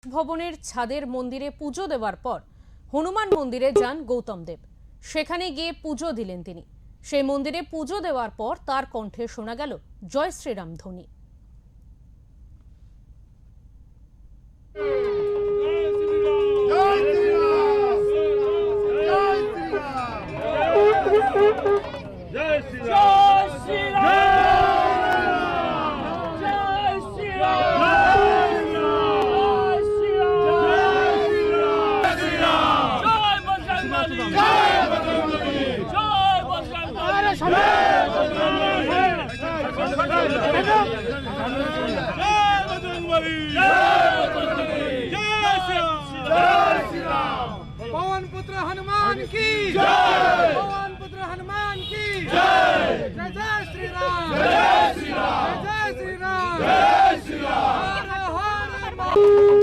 ভবনের ছাদের মন্দিরে পুজো দেওয়ার পর হনুমান মন্দিরে যান গৌতম দেব। সেখানে গিয়ে পুজো দিলেন তিনি। সেই মন্দিরে পুজো দেওয়ার পর তার কণ্ঠে শোনা গেল জয় শ্রীরাম ধ্বনি। पवन पुत्र हनुमान की जय। पवन पुत्र हनुमान की जय। जय जय श्री राम। जय श्री राम। जय श्री राम। जय श्री राम। हर हर